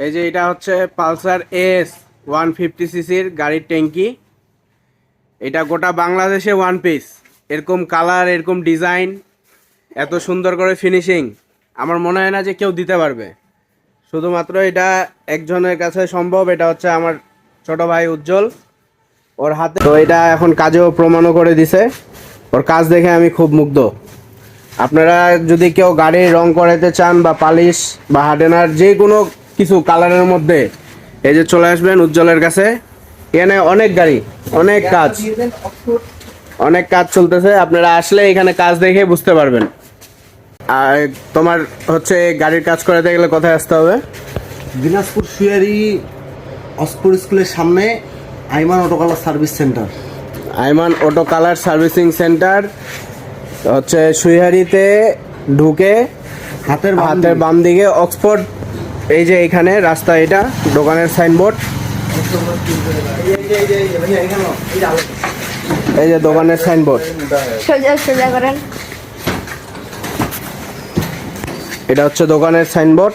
এই যে এটা হচ্ছে পালসার এস 150 সিসির গাড়ির ট্যাঙ্কি। এটা গোটা বাংলাদেশে ওয়ান পিস, এরকম কালার, এরকম ডিজাইন, এত সুন্দর করে ফিনিশিং আমার মনে হয় না যে কেউ দিতে পারবে। শুধুমাত্র এটা একজনের কাছে সম্ভব, এটা হচ্ছে আমার ছোট ভাই উজ্জ্বল, ওর হাতে। তো এটা এখন কাজেও প্রমাণও করে দিছে, ওর কাজ দেখে আমি খুব মুগ্ধ। আপনারা যদি কেউ গাড়ির রং করাতে চান বা পালিশ বা হার্ডেনার যে কোনো কিছু কালারের মধ্যে, এই যে চলে আসবেন উজ্জ্বলের কাছে। এখানে অনেক গাড়ি, অনেক কাজ চলতেছে, আপনারা আসলে এখানে কাজ দেখে বুঝতে পারবেন। আর তোমার হচ্ছে গাড়ির কাজ করাতে গেলে কোথায় আসতে হবে? দিনাজপুর সুয়ারি অস্কর স্কুলের সামনে Aiman auto colour service centre. Aiman auto colour servicing centre হচ্ছে সুইহারিতে ঢুকে হাতের বাম দিকে অক্সফোর্ড, এই যে এখানে রাস্তা, এটা দোকানের সাইনবোর্ড, এই যে দোকানের সাইনবোর্ড, সোজা সোজা করেন। এটা হচ্ছে দোকানের সাইনবোর্ড।